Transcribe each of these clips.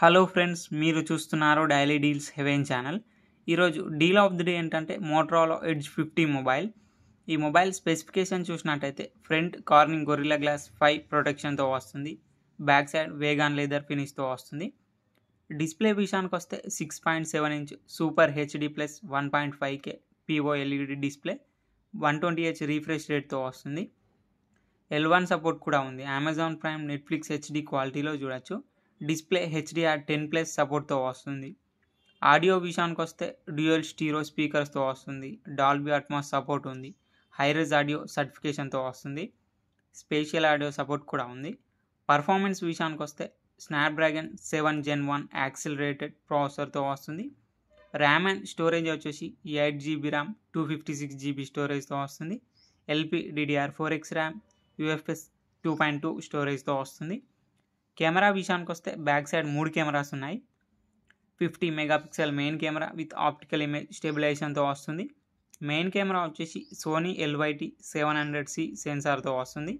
Hello friends, మీరు చూస్తున్నారు daily deals heaven channel. ఈరోజు డీల్ ఆఫ్ ది డే ఏంటంటే మోటరోలా ఎడ్జ్ 50 మొబైల్. ఈ మొబైల్ స్పెసిఫికేషన్ చూసినట్టయితే ఫ్రంట్ కార్నింగ్ గొరిల్లా గ్లాస్ 5 ప్రొటెక్షన్తో వస్తుంది. బ్యాక్ సైడ్ వేగాన్ లెదర్ ఫినిష్తో వస్తుంది. డిస్ప్లే విషయానికి వస్తే 6.7 inch super HD plus 1.5K POLED display, 120Hz refresh రేట్తో వస్తుంది. L1 సపోర్ట్ కూడా ఉంది. అమెజాన్ ప్రైమ్, నెట్ఫ్లిక్స్ హెచ్డి క్వాలిటీలో చూడొచ్చు. డిస్ప్లే HDR10+ సపోర్ట్తో వస్తుంది. ఆడియో విషయానికి వస్తే డ్యూయల్ స్టీరియో స్పీకర్స్తో వస్తుంది. డాల్బీ అట్మాస్ సపోర్ట్ ఉంది. హైరెజ్ ఆడియో సర్టిఫికేషన్తో వస్తుంది. స్పేషియల్ ఆడియో సపోర్ట్ కూడా ఉంది. పర్ఫార్మెన్స్ విషయానికి వస్తే స్నాప్డ్రాగన్ 7 Gen 1 యాక్సిలరేటెడ్ ప్రాసెసర్తో వస్తుంది. ర్యామ్ అండ్ స్టోరేజ్ వచ్చేసి 8GB ర్యామ్, 256GB స్టోరేజ్తో వస్తుంది. LPDDR4X ర్యామ్, UFS 2.2 స్టోరేజ్తో వస్తుంది. కెమెరా విషయానికి వస్తే బ్యాక్ సైడ్ 3 కెమెరాస్ ఉన్నాయి. 50 megapixel main camera with optical image స్టెబిలైజేషన్తో వస్తుంది. మెయిన్ కెమెరా వచ్చేసి సోనీ LYT 700C సెన్సార్తో వస్తుంది.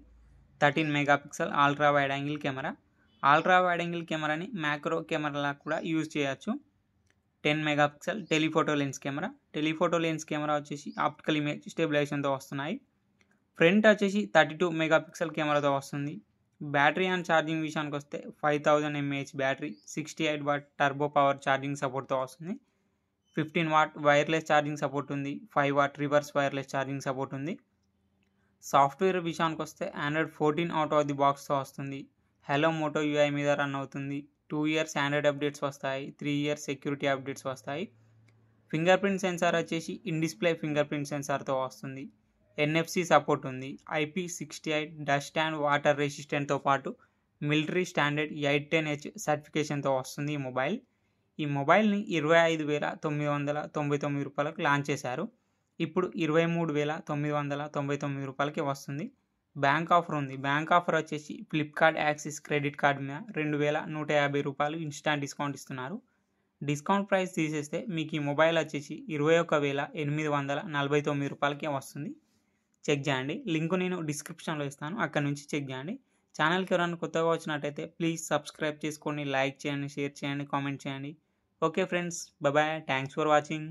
13 megapixel ultra wide angle camera. Ultra wide angle కెమెరాని మ్యాక్రో కెమెరాలా కూడా యూజ్ చేయొచ్చు. 10 megapixel telephoto lens camera. Telephoto lens camera వచ్చేసి ఆప్టికల్ ఇమేజ్ స్టెబిలైజేషన్తో వస్తున్నాయి. ఫ్రంట్ వచ్చేసి 32 మెగాపిక్సెల్ కెమెరాతో వస్తుంది. బ్యాటరీ అండ్ ఛార్జింగ్ విషయానికి వస్తే 5000 mAh battery, 68 what turbo power charging సపోర్ట్తో వస్తుంది. 15 వాట్ వైర్లెస్ ఛార్జింగ్ సపోర్ట్ ఉంది. 5 what reverse wireless charging support ఉంది. సాఫ్ట్వేర్ విషయానికి వస్తే ఆండ్రాయిడ్ 14 అవుట్ ఆఫ్ ది బాక్స్తో వస్తుంది. హలో మోటో UI మీద రన్ అవుతుంది. 2 years ఆండ్రాయిడ్ అప్డేట్స్ వస్తాయి. 3 years సెక్యూరిటీ అప్డేట్స్ వస్తాయి. ఫింగర్ ప్రింట్ సెన్సార్ వచ్చేసి ఇన్ డిస్ప్లే ఫింగర్ ప్రింట్ సెన్సార్తో వస్తుంది. NFC సపోర్ట్ ఉంది. IP68 డస్ట్ అండ్ వాటర్ రెసిస్టెంట్తో పాటు మిలిటరీ స్టాండర్డ్ 810H సర్టిఫికేషన్తో వస్తుంది ఈ మొబైల్ని 25,999 రూపాయలకు లాంచ్ చేశారు. ఇప్పుడు 23,999 రూపాయలకి వస్తుంది. బ్యాంక్ ఆఫర్ ఉంది. బ్యాంక్ ఆఫర్ వచ్చేసి ఫ్లిప్కార్ట్ యాక్సిస్ క్రెడిట్ కార్డ్ మీద 2,150 రూపాయలు ఇన్స్టాంట్ డిస్కౌంట్ ఇస్తున్నారు. డిస్కౌంట్ ప్రైస్ తీసేస్తే మీకు ఈ మొబైల్ వచ్చేసి 21,849 రూపాయలకి వస్తుంది. చెక్ చేయండి. లింక్ నేను డిస్క్రిప్షన్లో ఇస్తాను, అక్కడ నుంచి చెక్ చేయండి. ఛానల్కి ఎవరైనా కొత్తగా వచ్చినట్టయితే ప్లీజ్ సబ్స్క్రైబ్ చేసుకోండి, లైక్ చేయండి, షేర్ చేయండి, కామెంట్ చేయండి. Okay friends, bye. Thanks for watching.